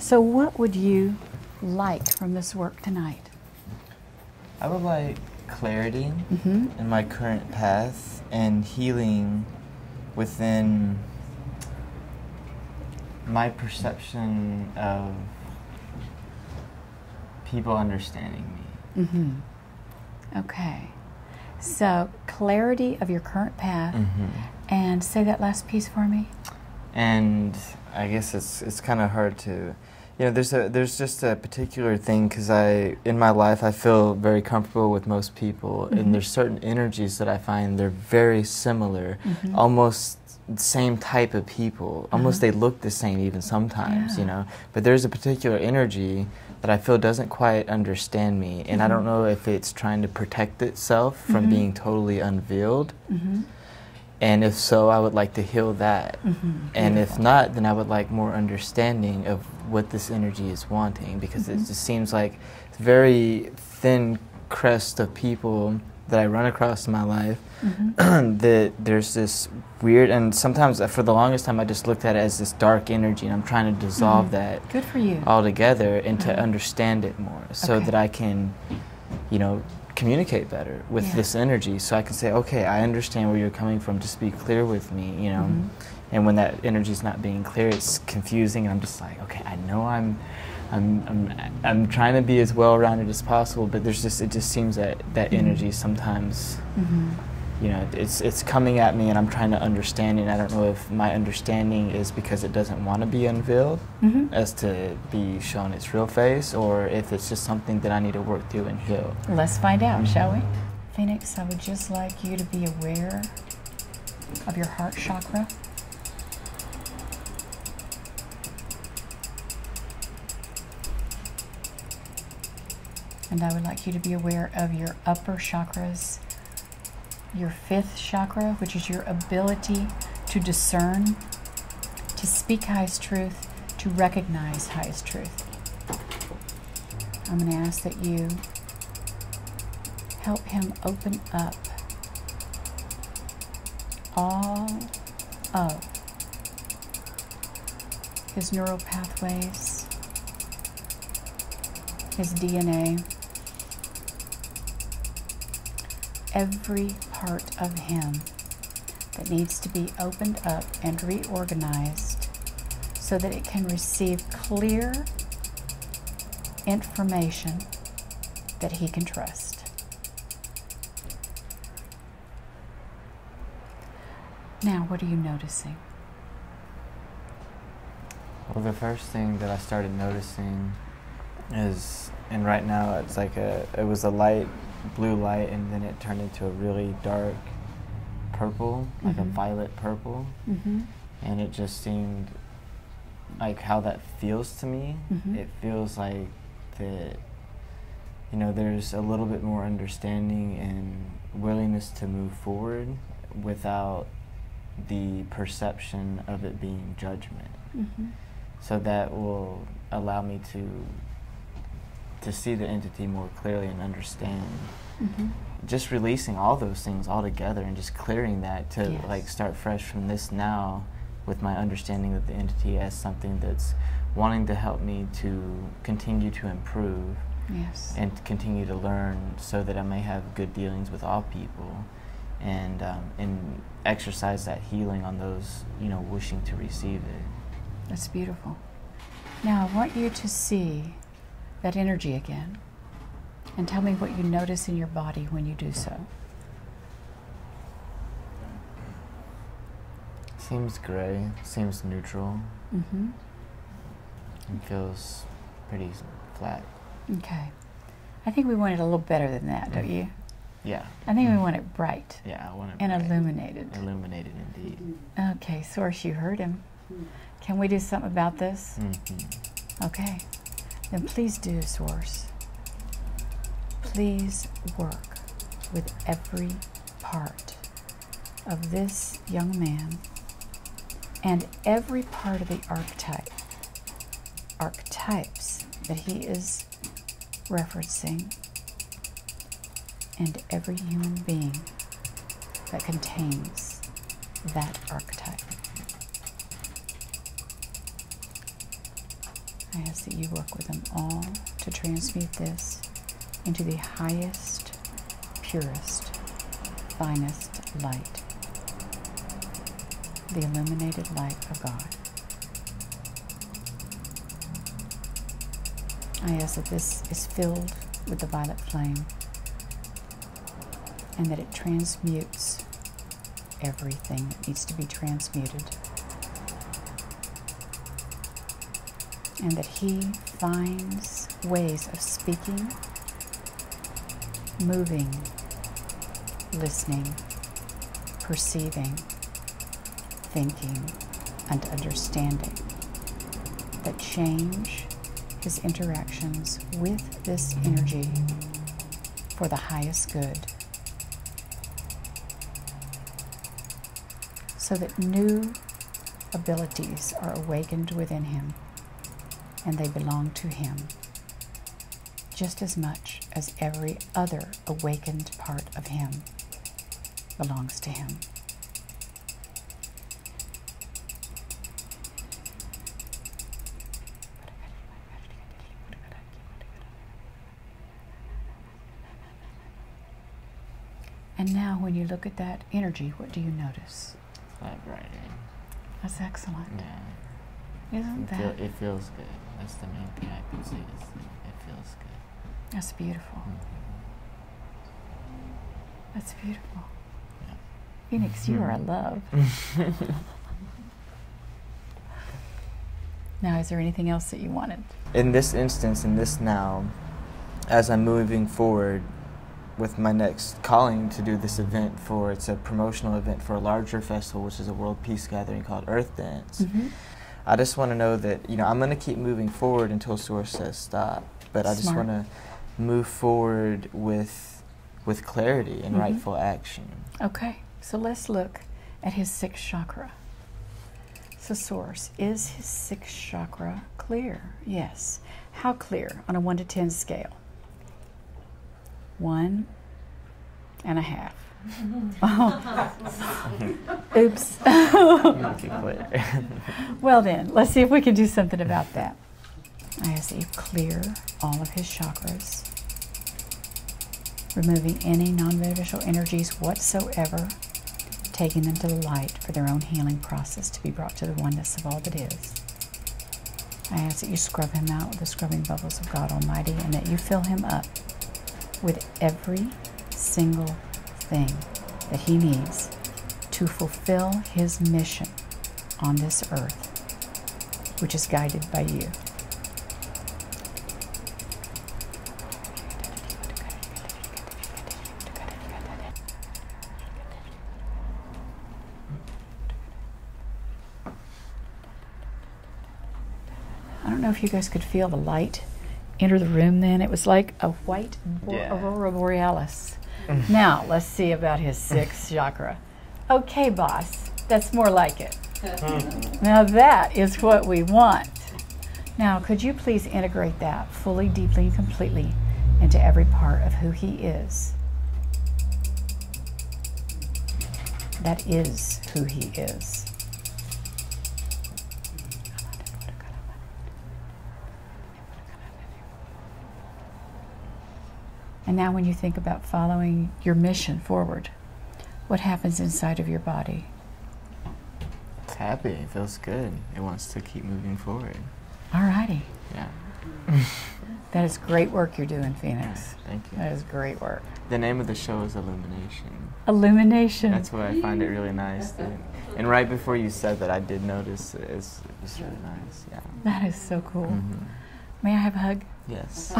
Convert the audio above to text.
So what would you like from this work tonight? I would like clarity in my current path and healing within my perception of people understanding me. Okay. So clarity of your current path, and say that last piece for me. And I guess it's kind of hard to, there's just a particular thing, because in my life I feel very comfortable with most people, and there's certain energies that I find they're very similar, almost the same type of people, almost they look the same even sometimes, but there's a particular energy that I feel doesn't quite understand me, and I don't know if it's trying to protect itself from being totally unveiled. And if so, I would like to heal that. And if not, then I would like more understanding of what this energy is wanting, because it just seems like it's very thin crest of people that I run across in my life, that there's this weird, and sometimes for the longest time I just looked at it as this dark energy, and I'm trying to dissolve that Good for you. altogether and to understand it more, so that I can, communicate better with this energy, so I can say, okay, I understand where you're coming from, just be clear with me, and when that energy's not being clear, it's confusing, and I'm just like, okay, I know I'm trying to be as well-rounded as possible, but it just seems that energy sometimes, it's coming at me, and I'm trying to understand it, and I don't know if my understanding is because it doesn't want to be unveiled as to be shown its real face, or if it's just something that I need to work through and heal. Let's find out, shall we? Phoenix, I would just like you to be aware of your heart chakra. And I would like you to be aware of your upper chakras, your fifth chakra, which is your ability to discern, to speak highest truth, to recognize highest truth. I'm going to ask that you help him open up all of his neural pathways, his DNA, every part of him that needs to be opened up and reorganized so that it can receive clear information that he can trust. Now, what are you noticing? Well, the first thing that I started noticing is, and right now it's like it was a light blue light, and then it turned into a really dark purple, like a violet purple, and it just seemed like how that feels to me. It feels like that, there's a little bit more understanding and willingness to move forward without the perception of it being judgment. So that will allow me to see the entity more clearly and understand. Just releasing all those things all together and just clearing that to like start fresh from this now, with my understanding of the entity as something that's wanting to help me to continue to improve and continue to learn, so that I may have good dealings with all people, and exercise that healing on those wishing to receive it. That's beautiful. Now I want you to see that energy again, and tell me what you notice in your body when you do so. Seems gray, seems neutral, and feels pretty flat. Okay. I think we want it a little better than that, don't you? Yeah. I think we want it bright. Yeah, I want it and bright. illuminated. Illuminated indeed. Okay, Source, you heard him. Can we do something about this? Okay. Then please do, Source. Please work with every part of this young man and every part of the archetypes that he is referencing, and every human being that contains that archetype. I ask that you work with them all to transmute this into the highest, purest, finest light, the illuminated light of God. I ask that this is filled with the violet flame and that it transmutes everything that needs to be transmuted, and that he finds ways of speaking, moving, listening, perceiving, thinking, and understanding that change his interactions with this energy for the highest good, so that new abilities are awakened within him and they belong to him just as much as every other awakened part of him belongs to him. And now when you look at that energy, what do you notice? Vibrating. That's excellent. Yeah. Isn't that? It feels good. That's the main thing I can see. Is it feels good. That's beautiful. Mm-hmm. That's beautiful. Yeah. Phoenix, you are a love. Now, is there anything else that you wanted? In this instance, in this now, as I'm moving forward with my next calling to do this event it's a promotional event for a larger festival, which is a world peace gathering called Earth Dance. Mm-hmm. I just want to know that, I'm going to keep moving forward until Source says stop, but I just want to move forward with clarity and rightful action. Okay, so let's look at his sixth chakra. So Source, is his sixth chakra clear? Yes. How clear on a 1 to 10 scale? 1.5. Oops. Well then, let's see if we can do something about that. I ask that you clear all of his chakras, removing any non-beneficial energies whatsoever, taking them to the light for their own healing process to be brought to the oneness of all that is. I ask that you scrub him out with the scrubbing bubbles of God Almighty, and that you fill him up with every single thing that he needs to fulfill his mission on this earth, which is guided by you. I don't know if you guys could feel the light enter the room then. It was like a white aurora borealis. Now, let's see about his sixth chakra. Okay, boss, that's more like it. Now that is what we want. Now, could you please integrate that fully, deeply, and completely into every part of who he is? That is who he is. And now when you think about following your mission forward, what happens inside of your body? It's happy. It feels good. It wants to keep moving forward. All righty. Yeah. That is great work you're doing, Phoenix. Yeah, thank you. That is great work. The name of the show is Illumination. Illumination. That's why I find it really nice. And right before you said that, I did notice it was really nice. Yeah. That is so cool. Mm-hmm. May I have a hug? Yes.